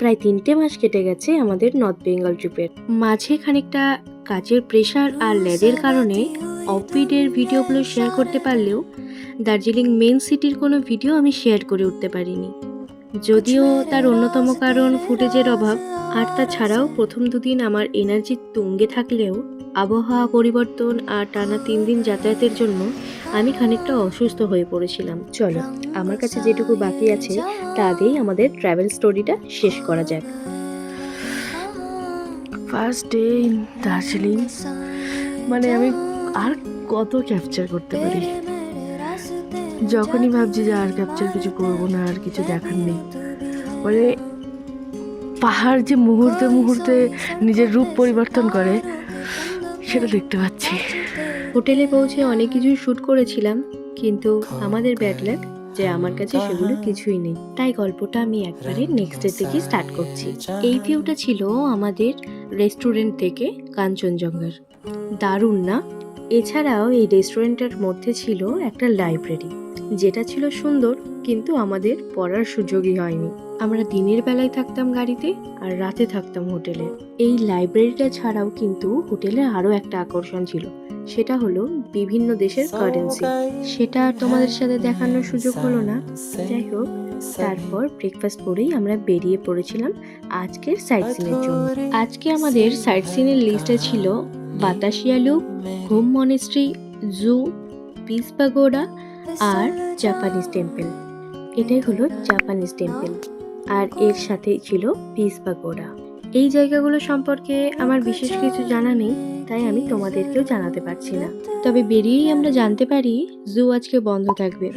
প্রায় 3টে মাস কেটে গেছে আমাদের নর্থ বেঙ্গল ট্রিপের। মাঝে খানিকটা কাজের প্রেশার আর ল্যাদের কারণে অফবিটের ভিডিওগুলো শেয়ার করতে পারলেও দার্জিলিং মেন সিটির কোনো ভিডিও আমি শেয়ার করে উঠতে পারিনি। যদিও তার অন্যতম কারণ ফুটেজের অভাব, আর তাছাড়াও প্রথম দুদিন আমার এনার্জি তুঙ্গে থাকলেও আবহাওয়া পরিবর্তন আর টানা 3 দিন যাতায়াতের জন্য আমি খানিকটা অসুস্থ হয়ে পড়েছিলাম। চলো, আমার কাছে যেটুকু বাকি আছে তা দিয়েই আমাদের ট্রাভেল স্টোরিটা শেষ করা যাক। ফার্স্ট ডে ইন দার্জিলিং, মানে আমি আর কত ক্যাপচার করতে পারি। যখনই ভাবছি যে আর ক্যাপচার কিছু করবো না, আর কিছু দেখার নেই, মানে পাহাড় যে মুহূর্তে মুহূর্তে নিজের রূপ পরিবর্তন করে সেটা দেখতে পাচ্ছি। হোটেলে পৌঁছে অনেক কিছুই শ্যুট করেছিলাম, কিন্তু আমাদের ব্যাড লাক যে আমার কাছে সেগুলো কিছুই নেই। তাই গল্পটা আমি একবারে নেক্সট ডে থেকে স্টার্ট করছি। এই ভিউটা ছিল আমাদের রেস্টুরেন্ট থেকে কাঞ্চনজঙ্ঘার। দারুণ না? এছাড়াও এই রেস্টুরেন্টের মধ্যে ছিল একটা লাইব্রেরি, যেটা ছিল সুন্দর, কিন্তু আমাদের পড়ার সুযোগই হয়নি। আমরা দিনের বেলায় থাকতাম গাড়িতে আর রাতে থাকতাম হোটেলে। এই লাইব্রেরিটা ছাড়াও কিন্তু হোটেলে আরও একটা আকর্ষণ ছিল, সেটা হলো বিভিন্ন দেশের কারেন্সি। সেটা আর তোমাদের সাথে দেখানোর সুযোগ হলো না। যাই হোক, তারপর ব্রেকফাস্ট করেই আমরা বেরিয়ে পড়েছিলাম আজকের সাইট সিনের জন্য। আজকে আমাদের সাইট সিনের লিস্টে ছিল বাতাসিয়া লুপ, ঘুম মনেস্ট্রি, জু, পিস পাগোডা আর জাপানিজ টেম্পল। এটাই হলো জাপানিজ টেম্পল, আর এর সাথেই ছিল পিস পাগোডা। এই জায়গাগুলো সম্পর্কে আমার বিশেষ কিছু জানা নেই, তাই আমি তোমাদেরকেও জানাতে পারছি না। তবে বেরিয়েই আমরা জানতে পারি জু আজকে বন্ধ থাকবে।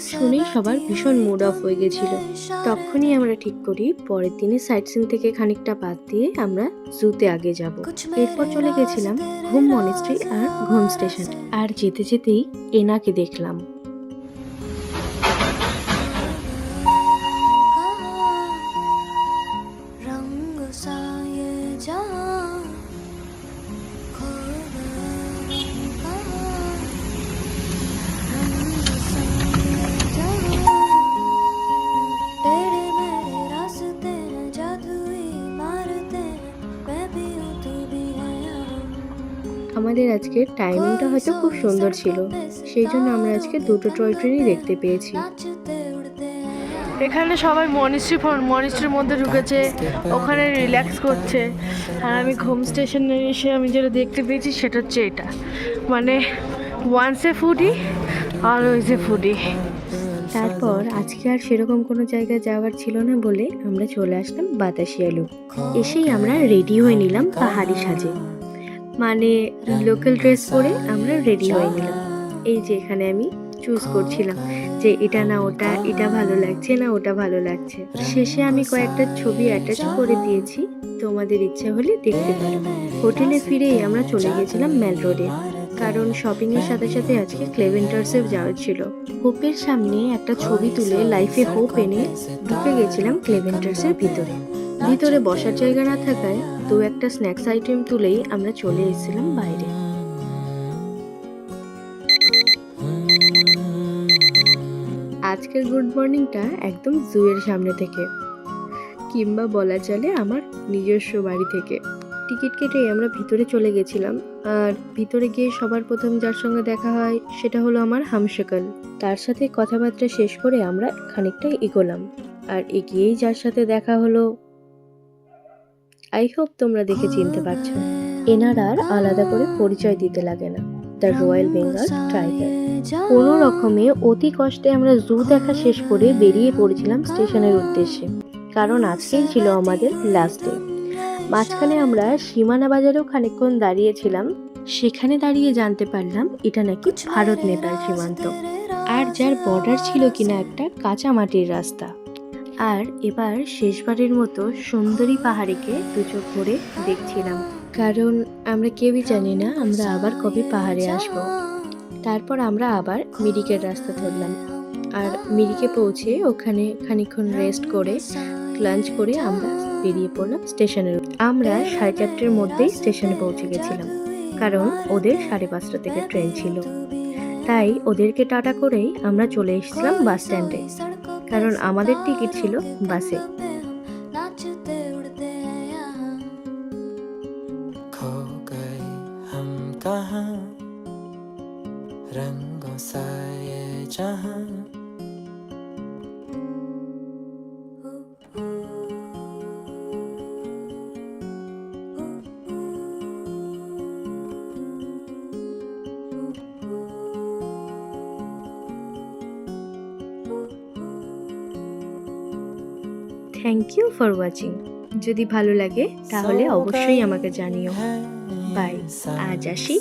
শুনেই সবার ভীষণ মুড অফ হয়ে গেছিল। তখনই আমরা ঠিক করি পরের দিনে সাইট সিন থেকে খানিকটা বাদ দিয়ে আমরা জুতে আগে যাব। এরপর চলে গেছিলাম ঘুম মনেস্ট্রি আর ঘুম স্টেশন। আর যেতে যেতেই এনাকে দেখলাম। আমাদের আজকে টাইমিংটা হয়তো খুব সুন্দর ছিল, সেই জন্য আমরা আজকে 2টো টয় ট্রেনই দেখতে পেয়েছি। এখানে সবাই মনিস্ট্রির মধ্যে ঢুকেছে, ওখানে রিল্যাক্স করছে। আর আমি ঘুম স্টেশনে এসে আমি যেটা দেখতে পেয়েছি সেটা হচ্ছে এটা, মানে once a foodie always a foodie. তারপর আজকে আর সেরকম কোনো জায়গায় যাওয়ার ছিল না বলে আমরা চলে আসলাম বাতাসিয়া লুপ। এসেই আমরা রেডি হয়ে নিলাম পাহাড়ি সাজে, মানে লোকাল ড্রেস পরে আমরা রেডি হয়ে নিলাম। এই যে এখানে আমি চুজ করছিলাম যে এটা না ওটা, এটা ভালো লাগছে না ওটা ভালো লাগছে। শেষে আমি কয়েকটা ছবি অ্যাটাচ করে দিয়েছি, তোমাদের ইচ্ছা হলে দেখতে পারো। হোটেলে ফিরেই আমরা চলে গেছিলাম মেল রোডে, কারণ শপিং এর সাথে সাথে আজকে ক্লেভেন্টার্সেও যাওয়ার ছিল। হোপের সামনে একটা ছবি তুলে লাইফে হোপ এনে ঢুকে গেছিলাম ক্লেভেন্টার্সের ভিতরে। ভিতরে বসার জায়গা না থাকায় 2-একটা স্ন্যাক্স আইটেম তুলেই আমরা চলে এসেছিলাম বাইরে। আজকের গুড মর্নিংটা একদম জুয়ের সামনে থেকে, কিংবা বলা চলে আমার নিজস্ব বাড়ি থেকে। টিকিট কেটে আমরা ভিতরে চলে গেছিলাম, আর ভিতরে গিয়ে সবার প্রথম যার সঙ্গে দেখা হয় সেটা হলো আমার হামশকল। তার সাথে কথাবার্তা শেষ করে আমরা খানিকটা এগোলাম, আর এগিয়েই যার সাথে দেখা হলো, আই হোপ তোমরা দেখে চিনতে পারছো। এনার আর আলাদা করে পরিচয় দিতে লাগে না, দ্য রয়্যাল বেঙ্গল টাইগার। কোনো রকমে অতি কষ্টে আমরা জু দেখা শেষ করে বেরিয়ে পড়েছিলাম স্টেশনের উদ্দেশ্যে, কারণ আজকেই ছিল আমাদের লাস্ট ডে। মাঝখানে আমরা সীমানা বাজারেও খানিকক্ষণ দাঁড়িয়েছিলাম। সেখানে দাঁড়িয়ে জানতে পারলাম এটা নাকি ভারত নেপাল সীমান্ত, আর যার বর্ডার ছিল কিনা একটা কাঁচা মাটির রাস্তা। আর এবার শেষবারের মতো সুন্দরী পাহাড়িকে দুচোখ ভরে দেখছিলাম, কারণ আমরা কেউই জানি না আমরা আবার কবে পাহাড়ে আসব। তারপর আমরা আবার মিরিকের রাস্তা ধরলাম, আর মিরিকে পৌঁছে ওখানে খানিকক্ষণ রেস্ট করে লাঞ্চ করে আমরা বেরিয়ে পড়লাম স্টেশনের। আমরা 4:30টার মধ্যেই স্টেশনে পৌঁছে গেছিলাম, কারণ ওদের 5:30 থেকে ট্রেন ছিল। তাই ওদেরকে টাটা করেই আমরা চলে এসেছিলাম বাস স্ট্যান্ডে, কারণ আমাদের টিকিট ছিল বাসে। जहां रंगों सा ये जहां থ্যাংক ইউ ফর ওয়াচিং। যদি ভালো লাগে তাহলে অবশ্যই আমাকে জানিও। বাই, আজ আসি।